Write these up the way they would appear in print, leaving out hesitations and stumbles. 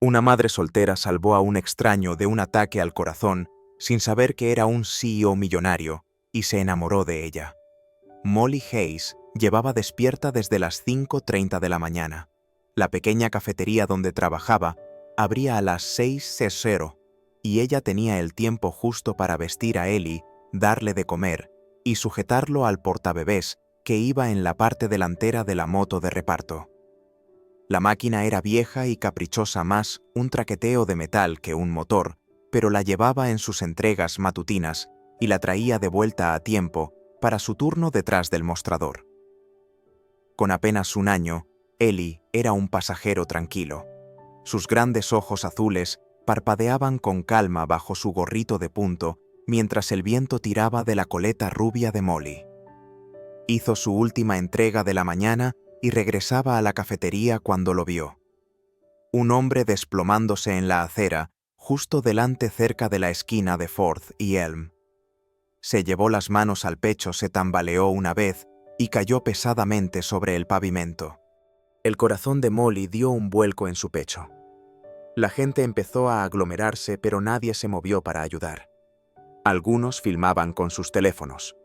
Una madre soltera salvó a un extraño de un ataque al corazón sin saber que era un CEO millonario y se enamoró de ella. Molly Hayes llevaba despierta desde las 5:30 de la mañana. La pequeña cafetería donde trabajaba abría a las 6:00 y ella tenía el tiempo justo para vestir a Ellie, darle de comer y sujetarlo al portabebés que iba en la parte delantera de la moto de reparto. La máquina era vieja y caprichosa, más un traqueteo de metal que un motor, pero la llevaba en sus entregas matutinas y la traía de vuelta a tiempo para su turno detrás del mostrador. Con apenas un año, Ellie era un pasajero tranquilo. Sus grandes ojos azules parpadeaban con calma bajo su gorrito de punto mientras el viento tiraba de la coleta rubia de Molly. Hizo su última entrega de la mañana y regresaba a la cafetería cuando lo vio. Un hombre desplomándose en la acera, justo delante cerca de la esquina de Fourth y Elm. Se llevó las manos al pecho, se tambaleó una vez y cayó pesadamente sobre el pavimento. El corazón de Molly dio un vuelco en su pecho. La gente empezó a aglomerarse, pero nadie se movió para ayudar. Algunos filmaban con sus teléfonos.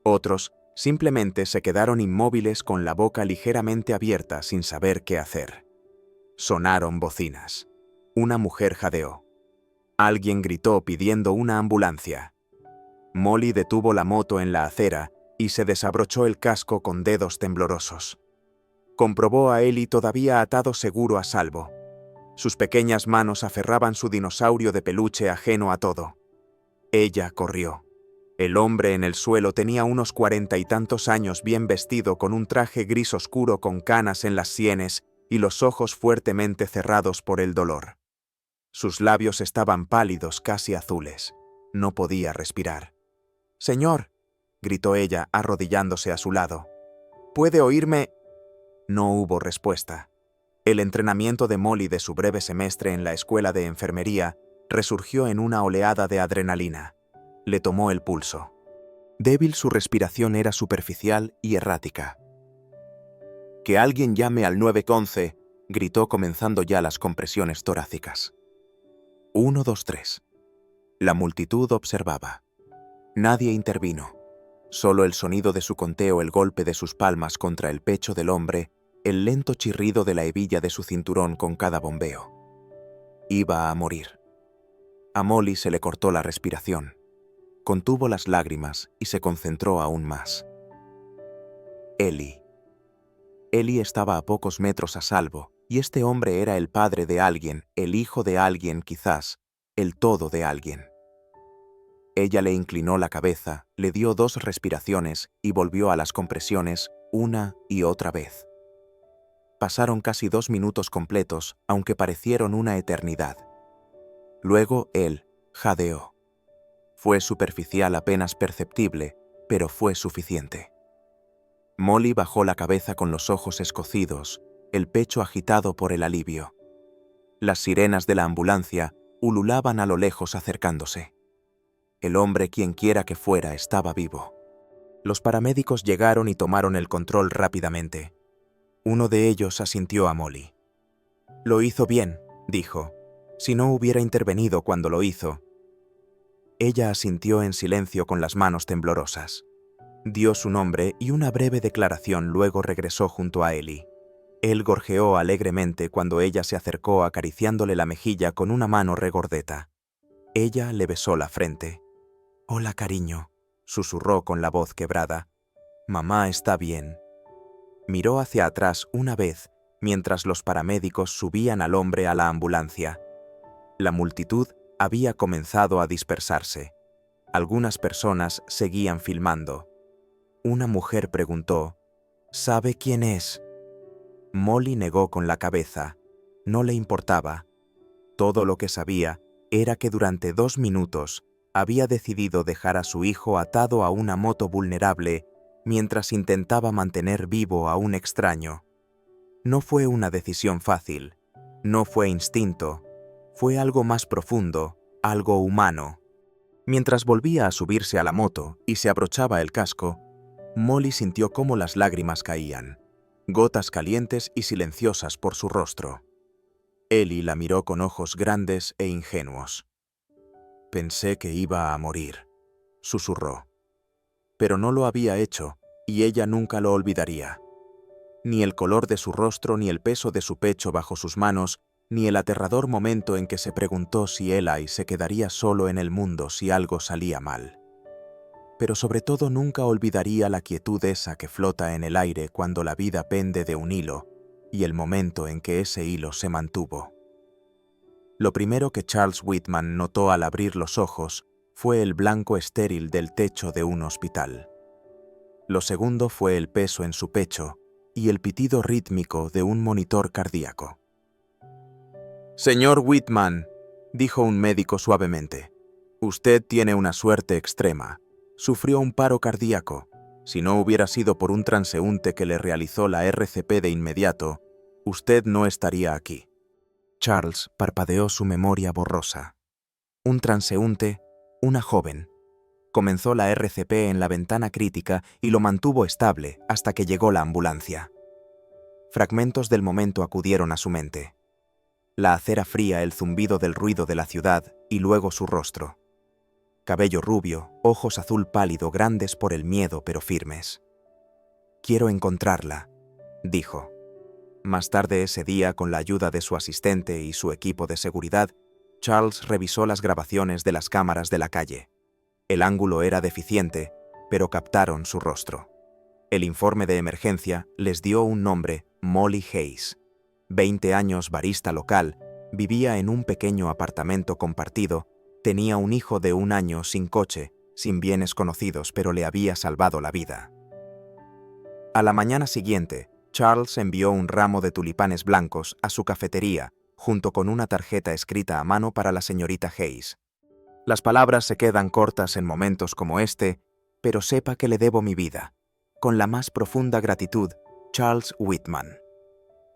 Otros simplemente se quedaron inmóviles con la boca ligeramente abierta sin saber qué hacer. Sonaron bocinas. Una mujer jadeó. Alguien gritó pidiendo una ambulancia. Molly detuvo la moto en la acera y se desabrochó el casco con dedos temblorosos. Comprobó a Ellie todavía atado seguro a salvo. Sus pequeñas manos aferraban su dinosaurio de peluche ajeno a todo. Ella corrió. El hombre en el suelo tenía unos 40 y tantos años, bien vestido, con un traje gris oscuro con canas en las sienes y los ojos fuertemente cerrados por el dolor. Sus labios estaban pálidos, casi azules. No podía respirar. «Señor», gritó ella, arrodillándose a su lado. «¿Puede oírme?» No hubo respuesta. El entrenamiento de Molly de su breve semestre en la escuela de enfermería resurgió en una oleada de adrenalina. Le tomó el pulso. Débil, su respiración era superficial y errática. «Que alguien llame al 911», gritó, comenzando ya las compresiones torácicas. 1, 2, 3. La multitud observaba. Nadie intervino. Solo el sonido de su conteo, el golpe de sus palmas contra el pecho del hombre, el lento chirrido de la hebilla de su cinturón con cada bombeo. Iba a morir. A Molly se le cortó la respiración. Contuvo las lágrimas y se concentró aún más. Ellie. Ellie estaba a pocos metros a salvo, y este hombre era el padre de alguien, el hijo de alguien quizás, el todo de alguien. Ella le inclinó la cabeza, le dio 2 respiraciones y volvió a las compresiones una y otra vez. Pasaron casi 2 minutos completos, aunque parecieron una eternidad. Luego él jadeó. Fue superficial, apenas perceptible, pero fue suficiente. Molly bajó la cabeza con los ojos escocidos, el pecho agitado por el alivio. Las sirenas de la ambulancia ululaban a lo lejos acercándose. El hombre, quienquiera que fuera, estaba vivo. Los paramédicos llegaron y tomaron el control rápidamente. Uno de ellos asintió a Molly. «Lo hizo bien», dijo. «Si no hubiera intervenido cuando lo hizo». Ella asintió en silencio con las manos temblorosas. Dio su nombre y una breve declaración, luego regresó junto a Ellie. Él gorjeó alegremente cuando ella se acercó, acariciándole la mejilla con una mano regordeta. Ella le besó la frente. «Hola, cariño», susurró con la voz quebrada. «Mamá está bien». Miró hacia atrás una vez mientras los paramédicos subían al hombre a la ambulancia. La multitud había comenzado a dispersarse. Algunas personas seguían filmando. Una mujer preguntó: «¿Sabe quién es?». Molly negó con la cabeza. No le importaba. Todo lo que sabía era que durante 2 minutos había decidido dejar a su hijo atado a una moto vulnerable mientras intentaba mantener vivo a un extraño. No fue una decisión fácil, no fue instinto, fue algo más profundo, algo humano. Mientras volvía a subirse a la moto y se abrochaba el casco, Molly sintió cómo las lágrimas caían, gotas calientes y silenciosas por su rostro. Ellie la miró con ojos grandes e ingenuos. «Pensé que iba a morir», susurró. Pero no lo había hecho, y ella nunca lo olvidaría. Ni el color de su rostro, ni el peso de su pecho bajo sus manos, ni el aterrador momento en que se preguntó si Eli se quedaría solo en el mundo si algo salía mal. Pero sobre todo nunca olvidaría la quietud esa que flota en el aire cuando la vida pende de un hilo, y el momento en que ese hilo se mantuvo. Lo primero que Charles Whitman notó al abrir los ojos fue el blanco estéril del techo de un hospital. Lo segundo fue el peso en su pecho y el pitido rítmico de un monitor cardíaco. «Señor Whitman», dijo un médico suavemente, «usted tiene una suerte extrema. Sufrió un paro cardíaco. Si no hubiera sido por un transeúnte que le realizó la RCP de inmediato, usted no estaría aquí». Charles parpadeó su memoria borrosa. Un transeúnte, una joven. Comenzó la RCP en la ventana crítica y lo mantuvo estable hasta que llegó la ambulancia. Fragmentos del momento acudieron a su mente. La acera fría, el zumbido del ruido de la ciudad y luego su rostro. Cabello rubio, ojos azul pálido, grandes por el miedo pero firmes. «Quiero encontrarla», dijo. Más tarde ese día, con la ayuda de su asistente y su equipo de seguridad, Charles revisó las grabaciones de las cámaras de la calle. El ángulo era deficiente, pero captaron su rostro. El informe de emergencia les dio un nombre: Molly Hayes. 20 años, barista local, vivía en un pequeño apartamento compartido, tenía un hijo de 1 año sin coche, sin bienes conocidos, pero le había salvado la vida. A la mañana siguiente, Charles envió un ramo de tulipanes blancos a su cafetería, junto con una tarjeta escrita a mano para la señorita Hayes. Las palabras se quedan cortas en momentos como este, pero sepa que le debo mi vida. Con la más profunda gratitud, Charles Whitman.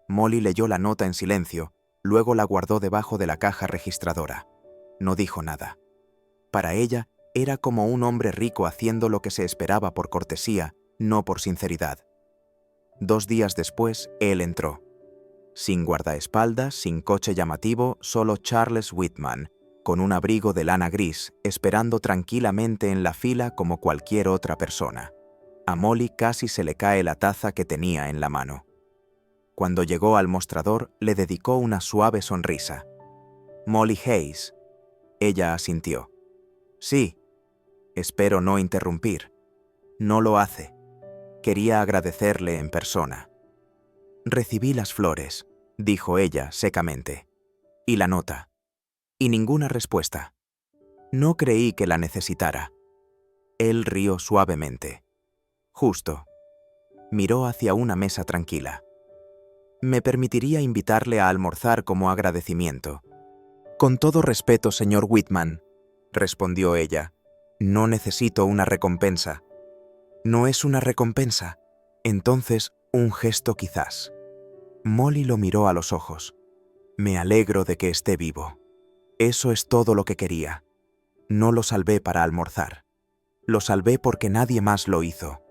Molly leyó la nota en silencio, luego la guardó debajo de la caja registradora. No dijo nada. Para ella, era como un hombre rico haciendo lo que se esperaba por cortesía, no por sinceridad. 2 días después, él entró. Sin guardaespaldas, sin coche llamativo, solo Charles Whitman, con un abrigo de lana gris, esperando tranquilamente en la fila como cualquier otra persona. A Molly casi se le cae la taza que tenía en la mano. Cuando llegó al mostrador, le dedicó una suave sonrisa. «Molly Hayes». Ella asintió. «Sí. Espero no interrumpir». No lo hace. Quería agradecerle en persona. «Recibí las flores», dijo ella secamente. «Y la nota». Y ninguna respuesta. No creí que la necesitara. Él rió suavemente. «Justo». Miró hacia una mesa tranquila. «Me permitiría invitarle a almorzar como agradecimiento». «Con todo respeto, señor Whitman», respondió ella. «No necesito una recompensa». «¿No es una recompensa? Entonces, un gesto quizás». Molly lo miró a los ojos. «Me alegro de que esté vivo. Eso es todo lo que quería. No lo salvé para almorzar. Lo salvé porque nadie más lo hizo».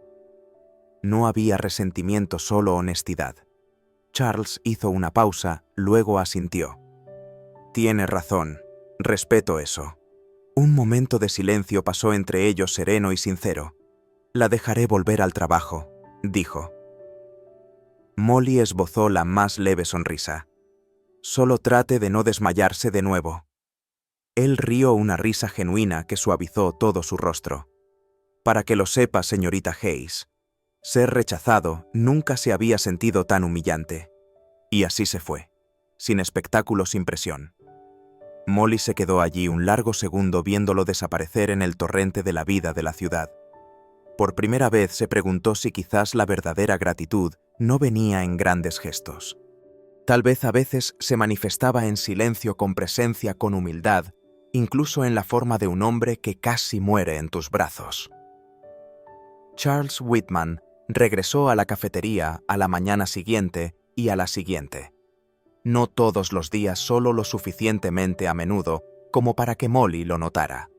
No había resentimiento, solo honestidad. Charles hizo una pausa, luego asintió. «Tiene razón. Respeto eso». Un momento de silencio pasó entre ellos sereno y sincero. «La dejaré volver al trabajo», dijo. Molly esbozó la más leve sonrisa. «Solo trate de no desmayarse de nuevo». Él rió una risa genuina que suavizó todo su rostro. «Para que lo sepa, señorita Hayes, ser rechazado nunca se había sentido tan humillante». Y así se fue, sin espectáculo, sin presión. Molly se quedó allí un largo segundo viéndolo desaparecer en el torrente de la vida de la ciudad. Por primera vez se preguntó si quizás la verdadera gratitud no venía en grandes gestos. Tal vez a veces se manifestaba en silencio, con presencia, con humildad, incluso en la forma de un hombre que casi muere en tus brazos. Charles Whitman regresó a la cafetería a la mañana siguiente y a la siguiente. No todos los días, solo lo suficientemente a menudo como para que Molly lo notara.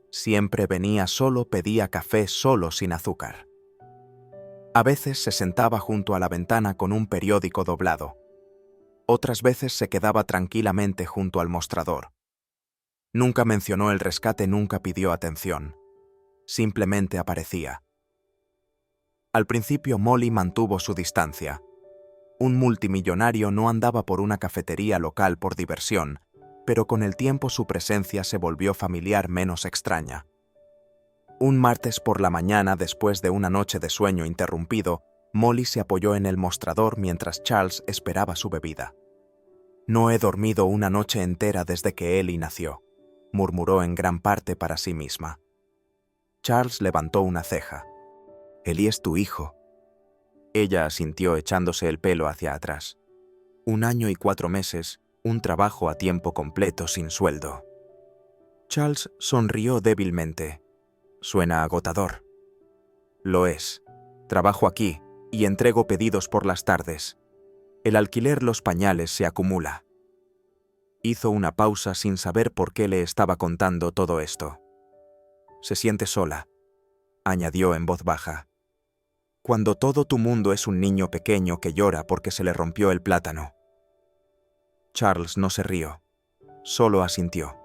Siempre venía solo, pedía café solo, sin azúcar. A veces se sentaba junto a la ventana con un periódico doblado. Otras veces se quedaba tranquilamente junto al mostrador. Nunca mencionó el rescate, nunca pidió atención. Simplemente aparecía. Al principio Molly mantuvo su distancia. Un multimillonario no andaba por una cafetería local por diversión, pero con el tiempo su presencia se volvió familiar, menos extraña. Un martes por la mañana, después de una noche de sueño interrumpido, Molly se apoyó en el mostrador mientras Charles esperaba su bebida. «No he dormido una noche entera desde que Ellie nació», murmuró en gran parte para sí misma. Charles levantó una ceja. «Ellie es tu hijo». Ella asintió echándose el pelo hacia atrás. 1 año y 4 meses, un trabajo a tiempo completo sin sueldo. Charles sonrió débilmente. «Suena agotador». «Lo es. Trabajo aquí y entrego pedidos por las tardes. El alquiler, los pañales, se acumula». Hizo una pausa sin saber por qué le estaba contando todo esto. «Se siente sola», añadió en voz baja. «Cuando todo tu mundo es un niño pequeño que llora porque se le rompió el plátano». Charles no se rió, solo asintió.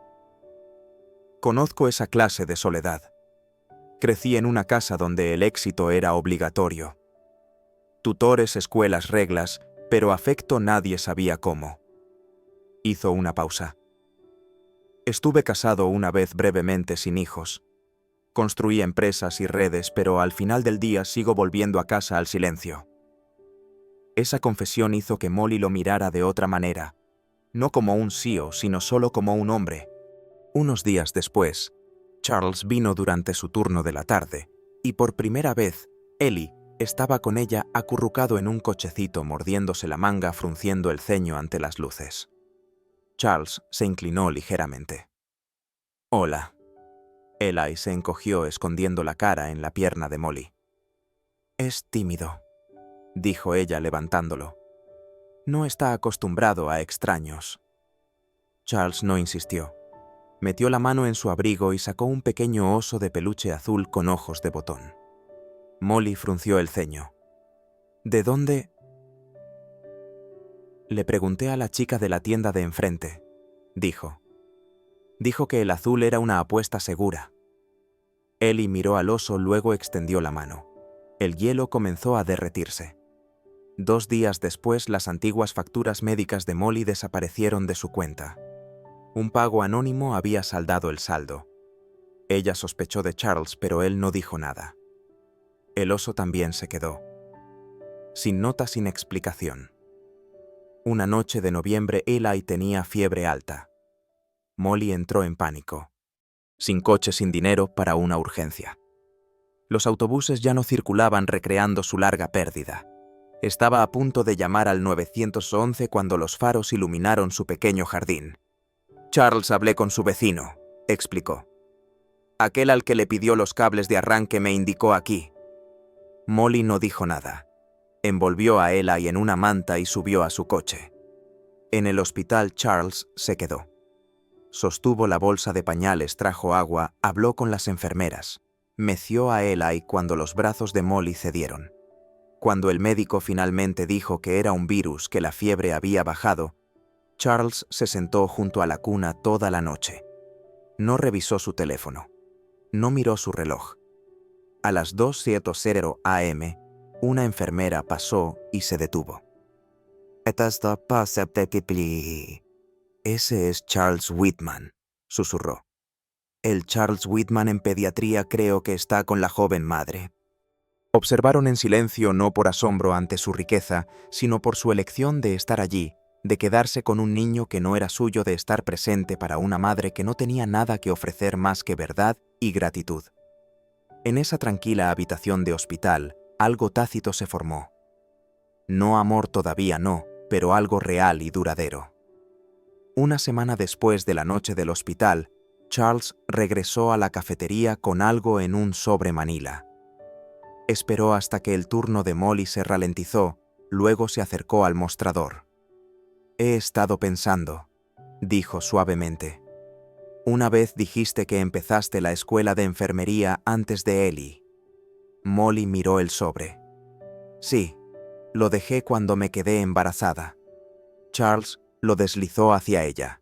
«Conozco esa clase de soledad. Crecí en una casa donde el éxito era obligatorio. Tutores, escuelas, reglas, pero afecto nadie sabía cómo». Hizo una pausa. «Estuve casado una vez brevemente sin hijos. Construí empresas y redes, pero al final del día sigo volviendo a casa al silencio». Esa confesión hizo que Molly lo mirara de otra manera, no como un CEO, sino solo como un hombre. Unos días después, Charles vino durante su turno de la tarde, y por primera vez, Ellie estaba con ella acurrucado en un cochecito mordiéndose la manga, frunciendo el ceño ante las luces. Charles se inclinó ligeramente. «Hola». Eli se encogió escondiendo la cara en la pierna de Molly. «Es tímido», dijo ella levantándolo. «No está acostumbrado a extraños». Charles no insistió. Metió la mano en su abrigo y sacó un pequeño oso de peluche azul con ojos de botón. Molly frunció el ceño. «¿De dónde?» «Le pregunté a la chica de la tienda de enfrente», dijo. «Dijo que el azul era una apuesta segura». Ellie miró al oso, luego extendió la mano. El hielo comenzó a derretirse. 2 días después, las antiguas facturas médicas de Molly desaparecieron de su cuenta. Un pago anónimo había saldado el saldo. Ella sospechó de Charles, pero él no dijo nada. El oso también se quedó. Sin nota, sin explicación. Una noche de noviembre, Eli tenía fiebre alta. Molly entró en pánico. Sin coche, sin dinero, para una urgencia. Los autobuses ya no circulaban, recreando su larga pérdida. Estaba a punto de llamar al 911 cuando los faros iluminaron su pequeño jardín. «Charles, hablé con su vecino», explicó. «Aquel al que le pidió los cables de arranque me indicó aquí». Molly no dijo nada. Envolvió a Eli en una manta y subió a su coche. En el hospital, Charles se quedó. Sostuvo la bolsa de pañales, trajo agua, habló con las enfermeras. Meció a Eli cuando los brazos de Molly cedieron. Cuando el médico finalmente dijo que era un virus, que la fiebre había bajado, Charles se sentó junto a la cuna toda la noche. No revisó su teléfono. No miró su reloj. A las 2:00 am, una enfermera pasó y se detuvo. «Ese es Charles Whitman», susurró. «El Charles Whitman en pediatría, creo que está con la joven madre». Observaron en silencio, no por asombro ante su riqueza, sino por su elección de estar allí, de quedarse con un niño que no era suyo, de estar presente para una madre que no tenía nada que ofrecer más que verdad y gratitud. En esa tranquila habitación de hospital, algo tácito se formó. No amor todavía, no, pero algo real y duradero. Una semana después de la noche del hospital, Charles regresó a la cafetería con algo en un sobre manila. Esperó hasta que el turno de Molly se ralentizó, luego se acercó al mostrador. «He estado pensando», dijo suavemente. «Una vez dijiste que empezaste la escuela de enfermería antes de Ellie». Molly miró el sobre. «Sí, lo dejé cuando me quedé embarazada». Charles lo deslizó hacia ella.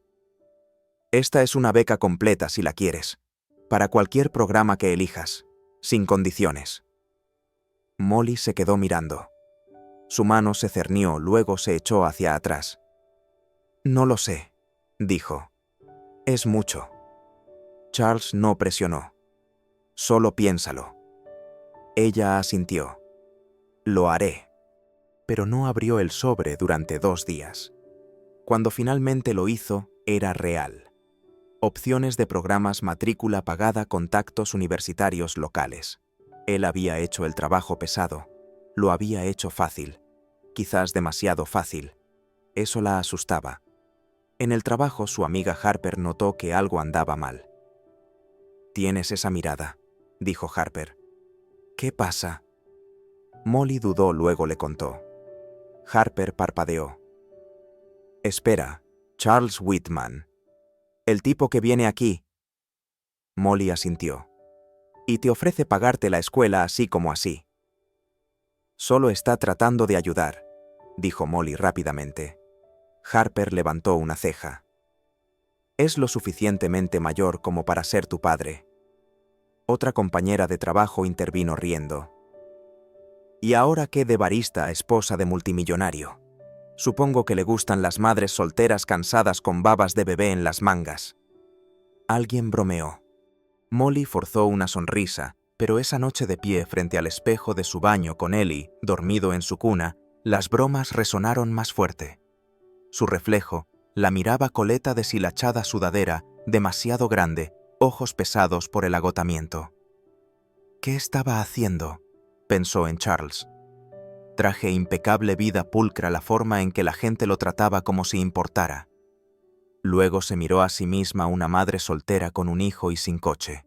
Esta es una beca completa si la quieres, para cualquier programa que elijas, sin condiciones. Molly se quedó mirando. Su mano se cernió, luego se echó hacia atrás. No lo sé, dijo. Es mucho. Charles no presionó. Solo piénsalo. Ella asintió. Lo haré. Pero no abrió el sobre durante 2 días. Cuando finalmente lo hizo, era real. Opciones de programas, matrícula pagada, contactos universitarios locales. Él había hecho el trabajo pesado. Lo había hecho fácil. Quizás demasiado fácil. Eso la asustaba. En el trabajo, su amiga Harper notó que algo andaba mal. «Tienes esa mirada», dijo Harper. «¿Qué pasa?» Molly dudó, luego le contó. Harper parpadeó. «Espera, Charles Whitman. El tipo que viene aquí». Molly asintió. «Y te ofrece pagarte la escuela así como así». «Solo está tratando de ayudar», dijo Molly rápidamente. Harper levantó una ceja. «Es lo suficientemente mayor como para ser tu padre». Otra compañera de trabajo intervino riendo. «¿Y ahora qué de barista, esposa de multimillonario? Supongo que le gustan las madres solteras cansadas con babas de bebé en las mangas». Alguien bromeó. Molly forzó una sonrisa, pero esa noche de pie frente al espejo de su baño con Ellie, dormido en su cuna, las bromas resonaron más fuerte. Su reflejo, la miraba coleta deshilachada sudadera, demasiado grande, ojos pesados por el agotamiento. «¿Qué estaba haciendo?», pensó en Charles. Traje impecable, vida pulcra, la forma en que la gente lo trataba como si importara. Luego se miró a sí misma, una madre soltera con un hijo y sin coche.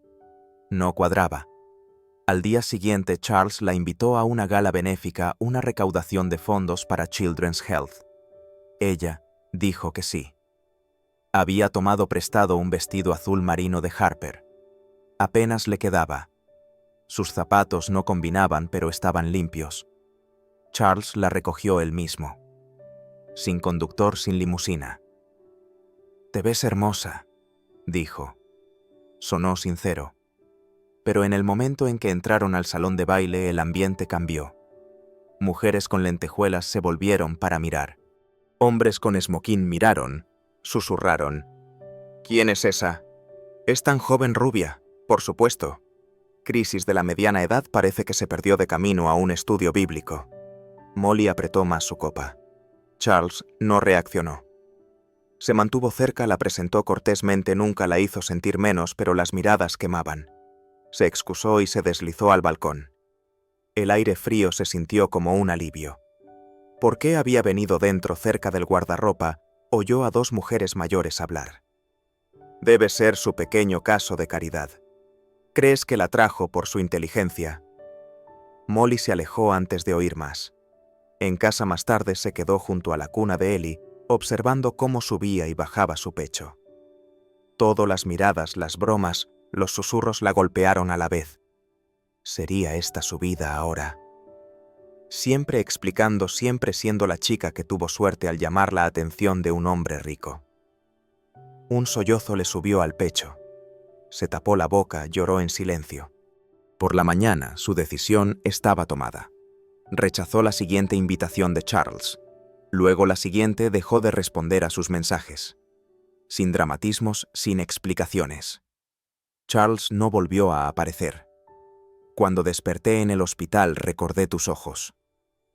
No cuadraba. Al día siguiente, Charles la invitó a una gala benéfica, una recaudación de fondos para Children's Health. Ella dijo que sí. Había tomado prestado un vestido azul marino de Harper. Apenas le quedaba. Sus zapatos no combinaban, pero estaban limpios. Charles la recogió él mismo. Sin conductor, sin limusina. «Te ves hermosa», dijo. Sonó sincero. Pero en el momento en que entraron al salón de baile, el ambiente cambió. Mujeres con lentejuelas se volvieron para mirar. Hombres con esmoquín miraron, susurraron. «¿Quién es esa? Es tan joven, rubia, por supuesto». Crisis de la mediana edad, parece que se perdió de camino a un estudio bíblico. Molly apretó más su copa. Charles no reaccionó. Se mantuvo cerca, la presentó cortésmente, nunca la hizo sentir menos, pero las miradas quemaban. Se excusó y se deslizó al balcón. El aire frío se sintió como un alivio. ¿Por qué había venido dentro, cerca del guardarropa, oyó a 2 mujeres mayores hablar? Debe ser su pequeño caso de caridad. ¿Crees que la trajo por su inteligencia? Molly se alejó antes de oír más. En casa más tarde se quedó junto a la cuna de Ellie, observando cómo subía y bajaba su pecho. Todo, las miradas, las bromas, los susurros la golpearon a la vez. ¿Sería esta su vida ahora? Siempre explicando, siempre siendo la chica que tuvo suerte al llamar la atención de un hombre rico. Un sollozo le subió al pecho. Se tapó la boca, lloró en silencio. Por la mañana, su decisión estaba tomada. Rechazó la siguiente invitación de Charles. Luego la siguiente, dejó de responder a sus mensajes. Sin dramatismos, sin explicaciones. Charles no volvió a aparecer. Cuando desperté en el hospital, recordé tus ojos.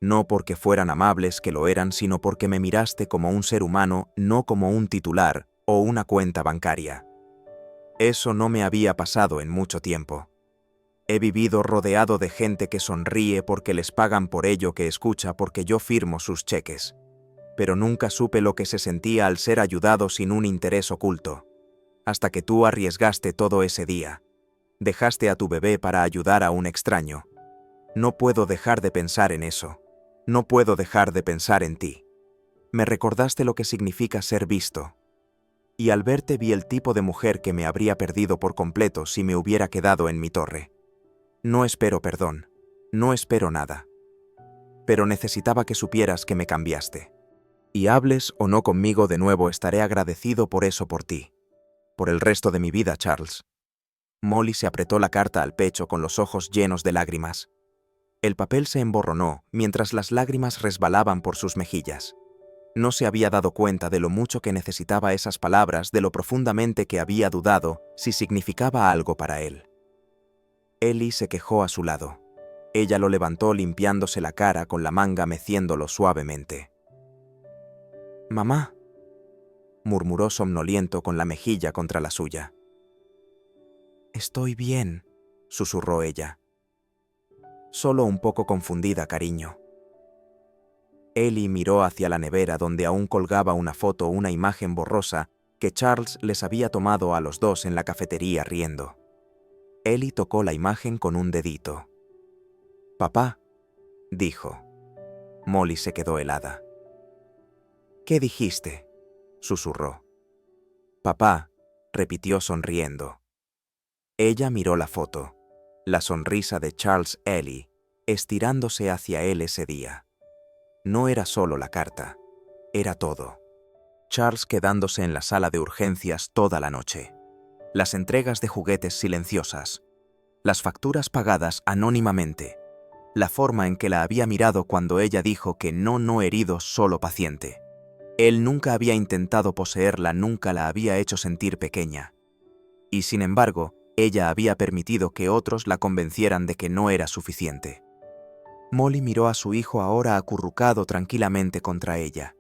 No porque fueran amables, que lo eran, sino porque me miraste como un ser humano, no como un titular o una cuenta bancaria. Eso no me había pasado en mucho tiempo. He vivido rodeado de gente que sonríe porque les pagan por ello, que escucha porque yo firmo sus cheques. Pero nunca supe lo que se sentía al ser ayudado sin un interés oculto. Hasta que tú arriesgaste todo ese día. Dejaste a tu bebé para ayudar a un extraño. No puedo dejar de pensar en eso. No puedo dejar de pensar en ti. Me recordaste lo que significa ser visto. Y al verte vi el tipo de mujer que me habría perdido por completo si me hubiera quedado en mi torre. No espero perdón. No espero nada. Pero necesitaba que supieras que me cambiaste. Y hables o no conmigo de nuevo, estaré agradecido por eso por ti. Por el resto de mi vida, Charles. Molly se apretó la carta al pecho con los ojos llenos de lágrimas. El papel se emborronó mientras las lágrimas resbalaban por sus mejillas. No se había dado cuenta de lo mucho que necesitaba esas palabras, de lo profundamente que había dudado si significaba algo para él. Ellie se quejó a su lado. Ella lo levantó limpiándose la cara con la manga, meciéndolo suavemente. «Mamá», murmuró somnoliento con la mejilla contra la suya. «Estoy bien», susurró ella. «Solo un poco confundida, cariño». Ellie miró hacia la nevera donde aún colgaba una foto, una imagen borrosa que Charles les había tomado a los dos en la cafetería riendo. Ellie tocó la imagen con un dedito. «Papá», dijo. Molly se quedó helada. «¿Qué dijiste?», susurró. «Papá», repitió sonriendo. Ella miró la foto, la sonrisa de Charles Ellie, estirándose hacia él ese día. No era solo la carta, era todo. Charles quedándose en la sala de urgencias toda la noche. Las entregas de juguetes silenciosas. Las facturas pagadas anónimamente. La forma en que la había mirado cuando ella dijo que no herido, solo paciente. Él nunca había intentado poseerla, nunca la había hecho sentir pequeña. Y sin embargo, ella había permitido que otros la convencieran de que no era suficiente. Molly miró a su hijo ahora acurrucado tranquilamente contra ella.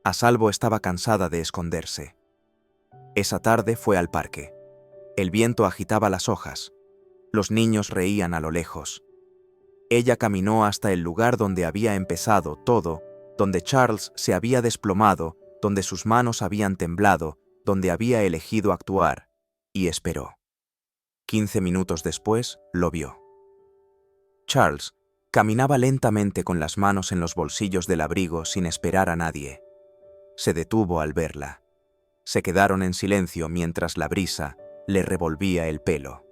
A salvo estaba cansada de esconderse. Esa tarde fue al parque. El viento agitaba las hojas. Los niños reían a lo lejos. Ella caminó hasta el lugar donde había empezado todo, donde Charles se había desplomado, donde sus manos habían temblado, donde había elegido actuar, y esperó. 15 minutos después, lo vio. Charles caminaba lentamente con las manos en los bolsillos del abrigo sin esperar a nadie. Se detuvo al verla. Se quedaron en silencio mientras la brisa le revolvía el pelo.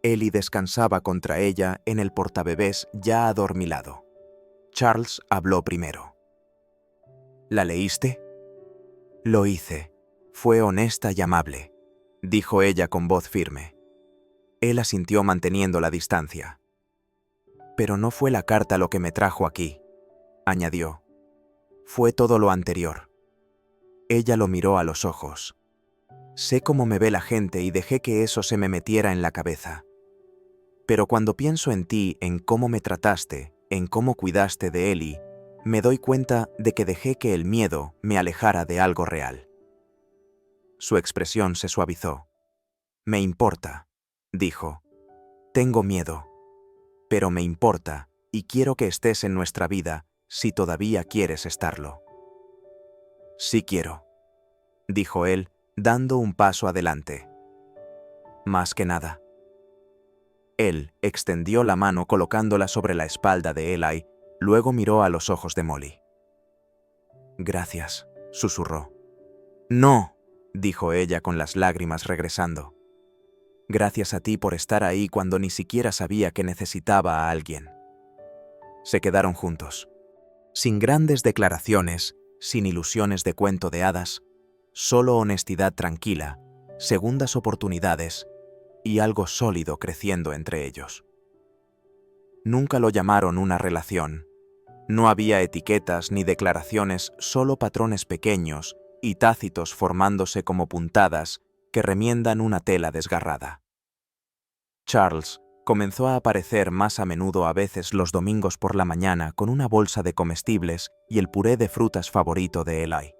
Ellie descansaba contra ella en el portabebés ya adormilado. Charles habló primero. «¿La leíste?» «Lo hice. Fue honesta y amable», dijo ella con voz firme. Él asintió manteniendo la distancia. «Pero no fue la carta lo que me trajo aquí», añadió. «Fue todo lo anterior». Ella lo miró a los ojos. «Sé cómo me ve la gente y dejé que eso se me metiera en la cabeza. Pero cuando pienso en ti, en cómo me trataste, en cómo cuidaste de Ellie, me doy cuenta de que dejé que el miedo me alejara de algo real». Su expresión se suavizó. «Me importa», dijo. «Tengo miedo. Pero me importa, y quiero que estés en nuestra vida, si todavía quieres estarlo». «Sí quiero», dijo él, dando un paso adelante. «Más que nada». Él extendió la mano colocándola sobre la espalda de Eli, luego miró a los ojos de Molly. «Gracias», susurró. «No», dijo ella con las lágrimas regresando. «Gracias a ti por estar ahí cuando ni siquiera sabía que necesitaba a alguien». Se quedaron juntos. Sin grandes declaraciones, sin ilusiones de cuento de hadas, solo honestidad tranquila, segundas oportunidades y algo sólido creciendo entre ellos. Nunca lo llamaron una relación. No había etiquetas ni declaraciones, solo patrones pequeños y tácitos formándose como puntadas que remiendan una tela desgarrada. Charles comenzó a aparecer más a menudo, a veces los domingos por la mañana, con una bolsa de comestibles y el puré de frutas favorito de Eli.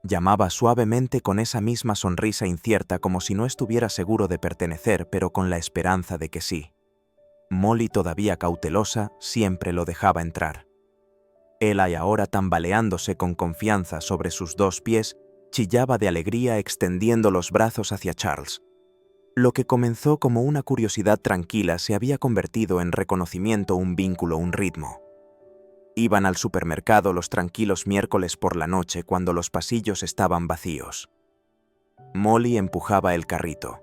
Llamaba suavemente con esa misma sonrisa incierta, como si no estuviera seguro de pertenecer, pero con la esperanza de que sí. Molly, todavía cautelosa, siempre lo dejaba entrar. Eli, ahora tambaleándose con confianza sobre sus dos pies, chillaba de alegría extendiendo los brazos hacia Charles. Lo que comenzó como una curiosidad tranquila se había convertido en reconocimiento, un vínculo, un ritmo. Iban al supermercado los tranquilos miércoles por la noche cuando los pasillos estaban vacíos. Molly empujaba el carrito.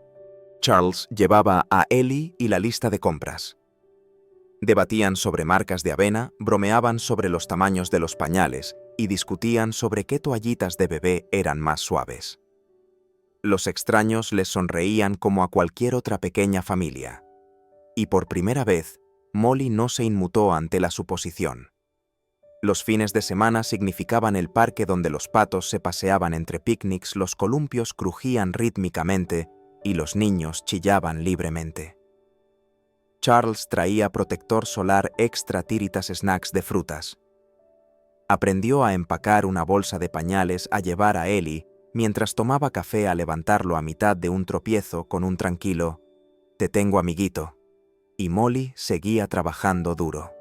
Charles llevaba a Ellie y la lista de compras. Debatían sobre marcas de avena, bromeaban sobre los tamaños de los pañales y discutían sobre qué toallitas de bebé eran más suaves. Los extraños les sonreían como a cualquier otra pequeña familia. Y por primera vez, Molly no se inmutó ante la suposición. Los fines de semana significaban el parque donde los patos se paseaban entre picnics, los columpios crujían rítmicamente y los niños chillaban libremente. Charles traía protector solar extra Tiritas snacks de frutas. Aprendió a empacar una bolsa de pañales a llevar a Ellie mientras tomaba café a levantarlo a mitad de un tropiezo con un tranquilo «Te tengo, amiguito», y Molly seguía trabajando duro.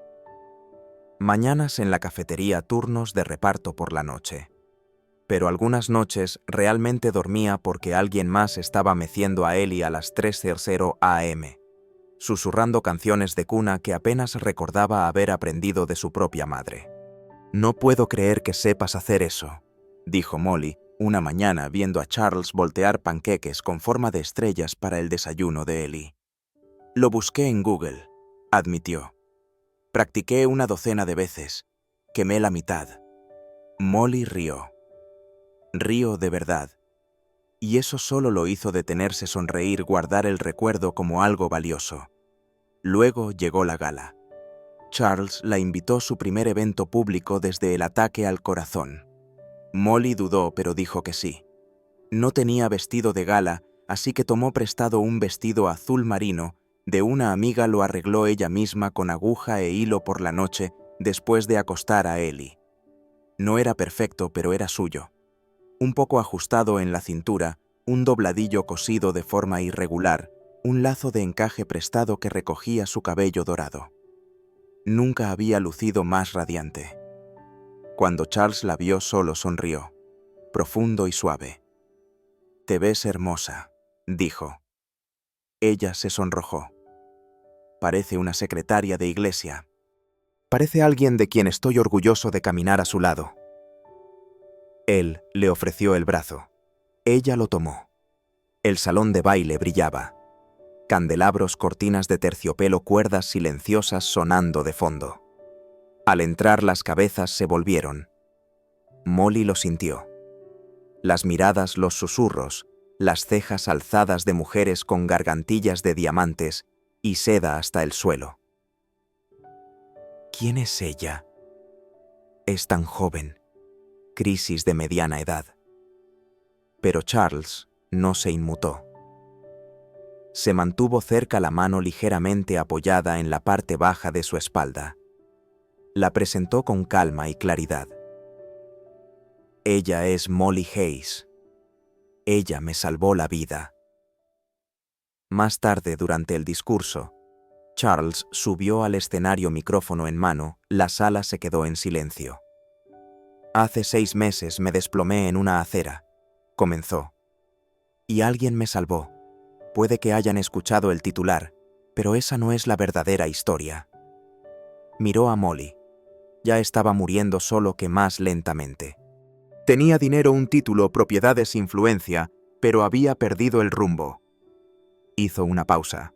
Mañanas en la cafetería, turnos de reparto por la noche. Pero algunas noches realmente dormía porque alguien más estaba meciendo a Ellie a las 3:00 am, susurrando canciones de cuna que apenas recordaba haber aprendido de su propia madre. «No puedo creer que sepas hacer eso», dijo Molly una mañana viendo a Charles voltear panqueques con forma de estrellas para el desayuno de Ellie. «Lo busqué en Google», admitió. «Practiqué una docena de veces. Quemé la mitad». Molly rió. Rió de verdad. Y eso solo lo hizo detenerse, sonreír, guardar el recuerdo como algo valioso. Luego llegó la gala. Charles la invitó a su primer evento público desde el ataque al corazón. Molly dudó, pero dijo que sí. No tenía vestido de gala, así que tomó prestado un vestido azul marino. De una amiga lo arregló ella misma con aguja e hilo por la noche después de acostar a Ellie. No era perfecto, pero era suyo. Un poco ajustado en la cintura, un dobladillo cosido de forma irregular, un lazo de encaje prestado que recogía su cabello dorado. Nunca había lucido más radiante. Cuando Charles la vio, solo sonrió, profundo y suave. «Te ves hermosa», dijo. Ella se sonrojó. «Parece una secretaria de iglesia. Parece alguien de quien estoy orgulloso de caminar a su lado». Él le ofreció el brazo. Ella lo tomó. El salón de baile brillaba. Candelabros, cortinas de terciopelo, cuerdas silenciosas sonando de fondo. Al entrar, las cabezas se volvieron. Molly lo sintió. Las miradas, los susurros, las cejas alzadas de mujeres con gargantillas de diamantes y seda hasta el suelo. ¿Quién es ella? Es tan joven. Crisis de mediana edad. Pero Charles no se inmutó. Se mantuvo cerca, la mano ligeramente apoyada en la parte baja de su espalda. La presentó con calma y claridad. Ella es Molly Hayes. Ella me salvó la vida. Más tarde, durante el discurso, Charles subió al escenario, micrófono en mano. La sala se quedó en silencio. «Hace 6 meses me desplomé en una acera», comenzó. «Y alguien me salvó. Puede que hayan escuchado el titular, pero esa no es la verdadera historia». Miró a Molly. Ya estaba muriendo, solo que más lentamente. Tenía dinero, un título, propiedades, influencia, pero había perdido el rumbo. Hizo una pausa.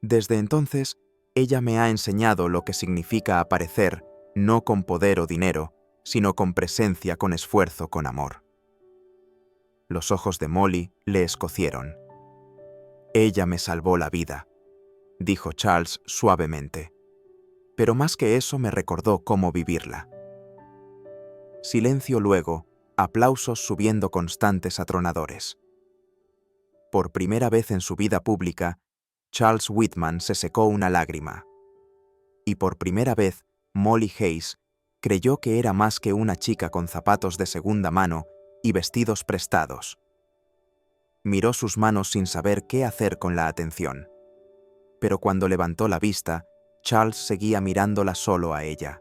«Desde entonces, ella me ha enseñado lo que significa aparecer, no con poder o dinero, sino con presencia, con esfuerzo, con amor». Los ojos de Molly le escocieron. «Ella me salvó la vida», dijo Charles suavemente. «Pero más que eso, me recordó cómo vivirla». Silencio, luego, aplausos subiendo constantes, atronadores. Por primera vez en su vida pública, Charles Whitman se secó una lágrima. Y por primera vez, Molly Hayes creyó que era más que una chica con zapatos de segunda mano y vestidos prestados. Miró sus manos sin saber qué hacer con la atención. Pero cuando levantó la vista, Charles seguía mirándola solo a ella.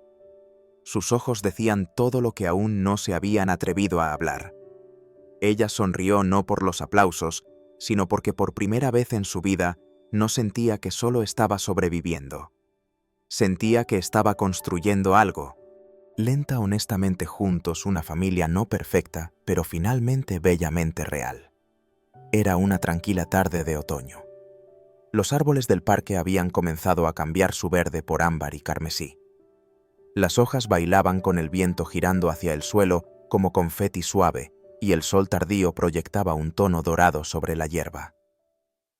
Sus ojos decían todo lo que aún no se habían atrevido a hablar. Ella sonrió no por los aplausos, sino porque por primera vez en su vida no sentía que solo estaba sobreviviendo. Sentía que estaba construyendo algo. Lenta, honestamente juntos, una familia no perfecta, pero finalmente bellamente real. Era una tranquila tarde de otoño. Los árboles del parque habían comenzado a cambiar su verde por ámbar y carmesí. Las hojas bailaban con el viento girando hacia el suelo como confeti suave, y el sol tardío proyectaba un tono dorado sobre la hierba.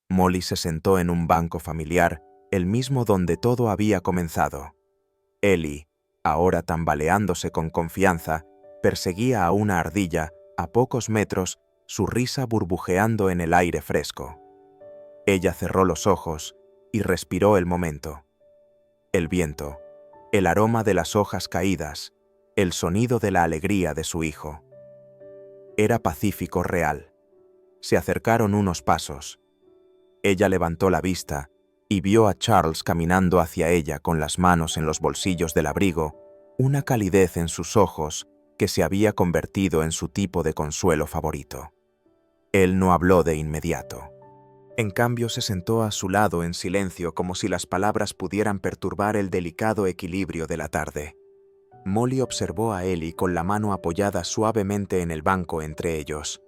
Molly se sentó en un banco familiar, el mismo donde todo había comenzado. Ellie, ahora tambaleándose con confianza, perseguía a una ardilla a pocos metros, su risa burbujeando en el aire fresco. Ella cerró los ojos y respiró el momento. El viento, el aroma de las hojas caídas, el sonido de la alegría de su hijo. Era pacífico real. Se acercaron unos pasos. Ella levantó la vista y vio a Charles caminando hacia ella con las manos en los bolsillos del abrigo, una calidez en sus ojos que se había convertido en su tipo de consuelo favorito. Él no habló de inmediato. En cambio, se sentó a su lado en silencio como si las palabras pudieran perturbar el delicado equilibrio de la tarde. Molly observó a Ellie con la mano apoyada suavemente en el banco entre ellos.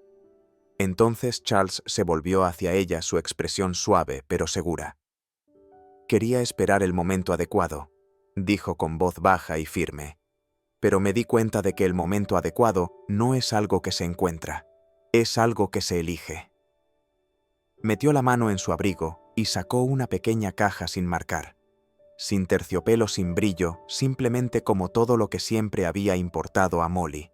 Entonces Charles se volvió hacia ella, su expresión suave pero segura. «Quería esperar el momento adecuado», dijo con voz baja y firme. «Pero me di cuenta de que el momento adecuado no es algo que se encuentra, es algo que se elige». Metió la mano en su abrigo y sacó una pequeña caja sin marcar, sin terciopelo, sin brillo, simplemente como todo lo que siempre había importado a Molly.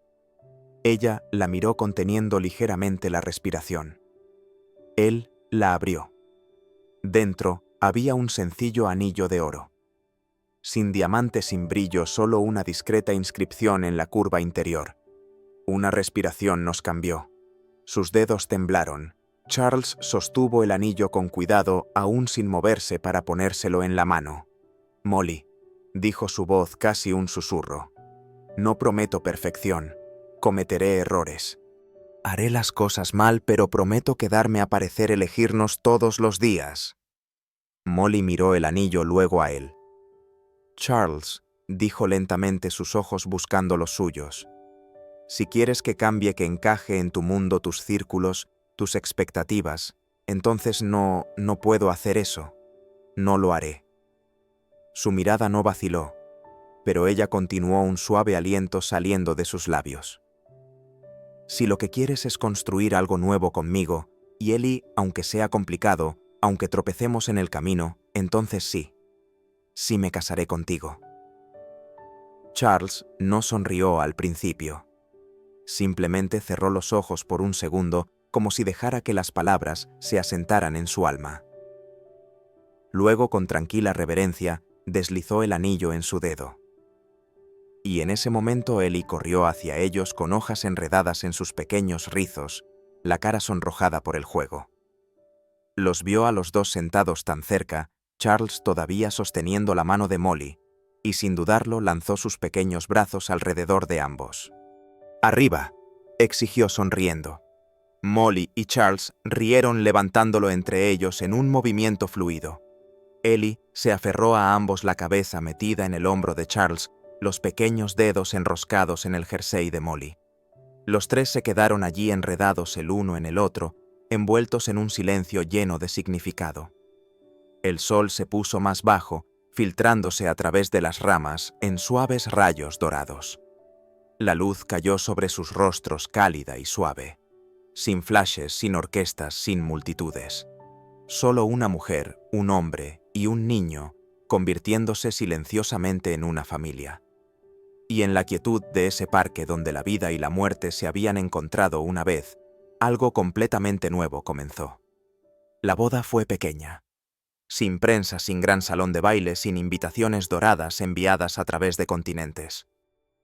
Ella la miró conteniendo ligeramente la respiración. Él la abrió. Dentro había un sencillo anillo de oro. Sin diamante, sin brillo, solo una discreta inscripción en la curva interior. Una respiración nos cambió. Sus dedos temblaron. Charles sostuvo el anillo con cuidado, aún sin moverse, para ponérselo en la mano. «Molly», dijo su voz casi un susurro, «no prometo perfección. Cometeré errores. Haré las cosas mal, pero prometo quedarme a parecer elegirnos todos los días». Molly miró el anillo luego a él. «Charles», dijo lentamente, sus ojos buscando los suyos, «si quieres que cambie, que encaje en tu mundo, tus círculos, tus expectativas, entonces no puedo hacer eso. No lo haré». Su mirada no vaciló, pero ella continuó, un suave aliento saliendo de sus labios. «Si lo que quieres es construir algo nuevo conmigo, y Ellie, aunque sea complicado, aunque tropecemos en el camino, entonces sí. Sí me casaré contigo». Charles no sonrió al principio. Simplemente cerró los ojos por un segundo, como si dejara que las palabras se asentaran en su alma. Luego, con tranquila reverencia, deslizó el anillo en su dedo. Y en ese momento Ellie corrió hacia ellos con hojas enredadas en sus pequeños rizos, la cara sonrojada por el juego. Los vio a los dos sentados tan cerca, Charles todavía sosteniendo la mano de Molly, y sin dudarlo lanzó sus pequeños brazos alrededor de ambos. «Arriba», exigió sonriendo. Molly y Charles rieron levantándolo entre ellos en un movimiento fluido. Ellie se aferró a ambos, la cabeza metida en el hombro de Charles, los pequeños dedos enroscados en el jersey de Molly. Los tres se quedaron allí enredados el uno en el otro, envueltos en un silencio lleno de significado. El sol se puso más bajo, filtrándose a través de las ramas en suaves rayos dorados. La luz cayó sobre sus rostros cálida y suave, sin flashes, sin orquestas, sin multitudes. Solo una mujer, un hombre y un niño, convirtiéndose silenciosamente en una familia. Y en la quietud de ese parque donde la vida y la muerte se habían encontrado una vez, algo completamente nuevo comenzó. La boda fue pequeña. Sin prensa, sin gran salón de baile, sin invitaciones doradas enviadas a través de continentes.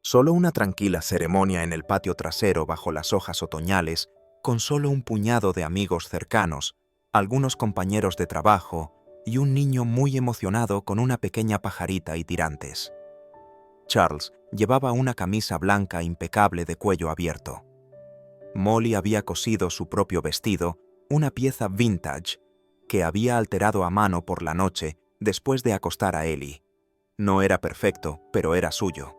Solo una tranquila ceremonia en el patio trasero bajo las hojas otoñales, con solo un puñado de amigos cercanos, algunos compañeros de trabajo y un niño muy emocionado con una pequeña pajarita y tirantes. Charles llevaba una camisa blanca impecable de cuello abierto. Molly había cosido su propio vestido, una pieza vintage que había alterado a mano por la noche después de acostar a Ellie. No era perfecto, pero era suyo.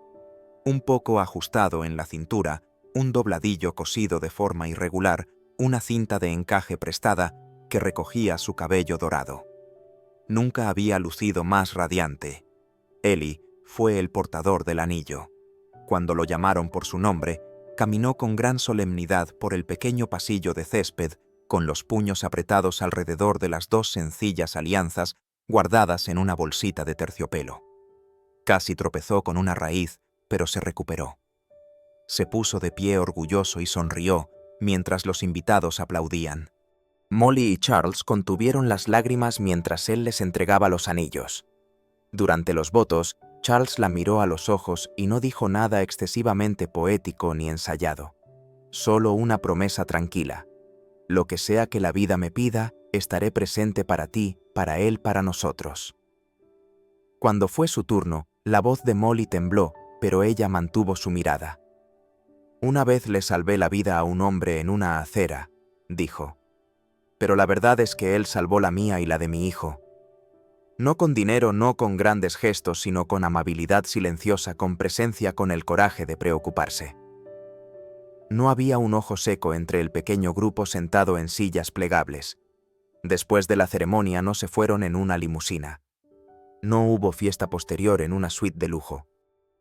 Un poco ajustado en la cintura, un dobladillo cosido de forma irregular, una cinta de encaje prestada que recogía su cabello dorado. Nunca había lucido más radiante. Ellie, fue el portador del anillo. Cuando lo llamaron por su nombre, caminó con gran solemnidad por el pequeño pasillo de césped, con los puños apretados alrededor de las dos sencillas alianzas guardadas en una bolsita de terciopelo. Casi tropezó con una raíz, pero se recuperó. Se puso de pie orgulloso y sonrió, mientras los invitados aplaudían. Molly y Charles contuvieron las lágrimas mientras él les entregaba los anillos. Durante los votos, Charles la miró a los ojos y no dijo nada excesivamente poético ni ensayado. Solo una promesa tranquila. Lo que sea que la vida me pida, estaré presente para ti, para él, para nosotros. Cuando fue su turno, la voz de Molly tembló, pero ella mantuvo su mirada. Una vez le salvé la vida a un hombre en una acera, dijo. Pero la verdad es que él salvó la mía y la de mi hijo. No con dinero, no con grandes gestos, sino con amabilidad silenciosa, con presencia, con el coraje de preocuparse. No había un ojo seco entre el pequeño grupo sentado en sillas plegables. Después de la ceremonia no se fueron en una limusina. No hubo fiesta posterior en una suite de lujo.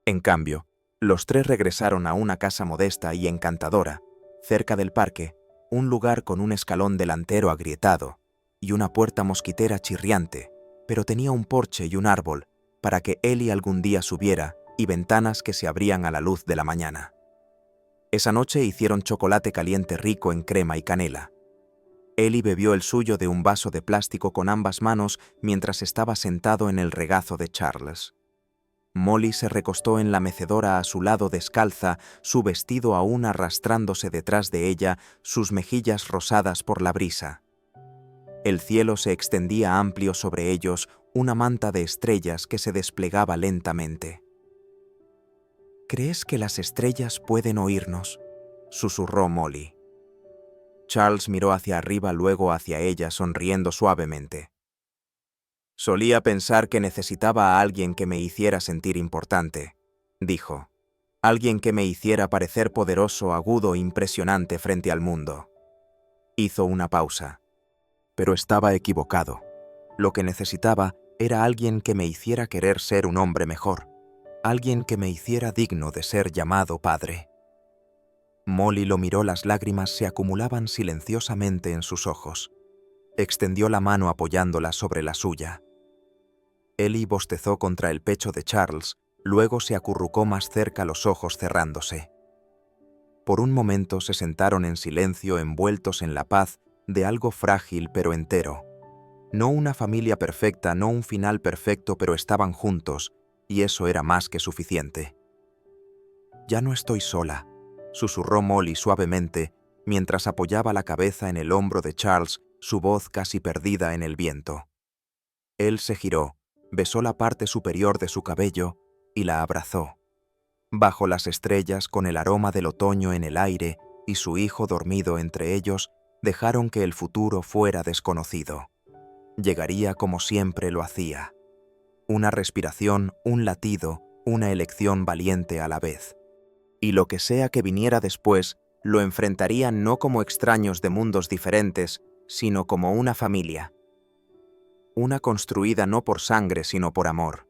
En cambio, los tres regresaron a una casa modesta y encantadora, cerca del parque, un lugar con un escalón delantero agrietado y una puerta mosquitera chirriante, pero tenía un porche y un árbol para que Ellie algún día subiera y ventanas que se abrían a la luz de la mañana. Esa noche hicieron chocolate caliente rico en crema y canela. Ellie bebió el suyo de un vaso de plástico con ambas manos mientras estaba sentado en el regazo de Charles. Molly se recostó en la mecedora a su lado descalza, su vestido aún arrastrándose detrás de ella, sus mejillas rosadas por la brisa. El cielo se extendía amplio sobre ellos, una manta de estrellas que se desplegaba lentamente. «¿Crees que las estrellas pueden oírnos?», susurró Molly. Charles miró hacia arriba, luego hacia ella, sonriendo suavemente. «Solía pensar que necesitaba a alguien que me hiciera sentir importante», dijo. «Alguien que me hiciera parecer poderoso, agudo, impresionante frente al mundo». Hizo una pausa. Pero estaba equivocado. Lo que necesitaba era alguien que me hiciera querer ser un hombre mejor, alguien que me hiciera digno de ser llamado padre. Molly lo miró, las lágrimas se acumulaban silenciosamente en sus ojos. Extendió la mano apoyándola sobre la suya. Ellie bostezó contra el pecho de Charles, luego se acurrucó más cerca, los ojos cerrándose. Por un momento se sentaron en silencio, envueltos en la paz de algo frágil pero entero. No una familia perfecta, no un final perfecto, pero estaban juntos, y eso era más que suficiente. «Ya no estoy sola», susurró Molly suavemente, mientras apoyaba la cabeza en el hombro de Charles, su voz casi perdida en el viento. Él se giró, besó la parte superior de su cabello y la abrazó. Bajo las estrellas, con el aroma del otoño en el aire y su hijo dormido entre ellos, dejaron que el futuro fuera desconocido. Llegaría como siempre lo hacía. Una respiración, un latido, una elección valiente a la vez. Y lo que sea que viniera después, lo enfrentarían no como extraños de mundos diferentes, sino como una familia. Una construida no por sangre, sino por amor.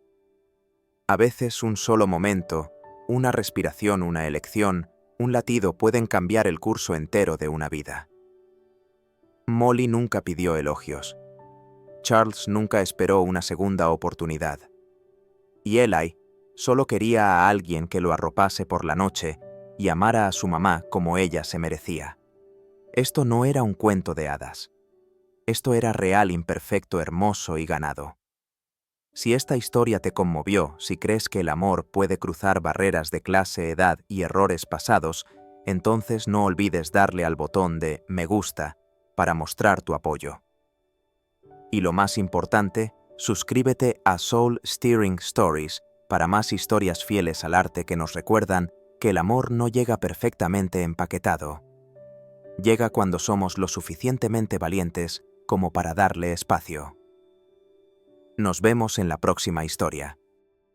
A veces un solo momento, una respiración, una elección, un latido pueden cambiar el curso entero de una vida. Molly nunca pidió elogios. Charles nunca esperó una segunda oportunidad. Y Eli solo quería a alguien que lo arropase por la noche y amara a su mamá como ella se merecía. Esto no era un cuento de hadas. Esto era real, imperfecto, hermoso y ganado. Si esta historia te conmovió, si crees que el amor puede cruzar barreras de clase, edad y errores pasados, entonces no olvides darle al botón de «Me gusta» para mostrar tu apoyo. Y lo más importante, suscríbete a Soul Steering Stories para más historias fieles al arte que nos recuerdan que el amor no llega perfectamente empaquetado. Llega cuando somos lo suficientemente valientes como para darle espacio. Nos vemos en la próxima historia.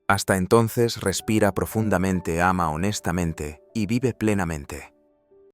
Hasta entonces, respira profundamente, ama honestamente y vive plenamente.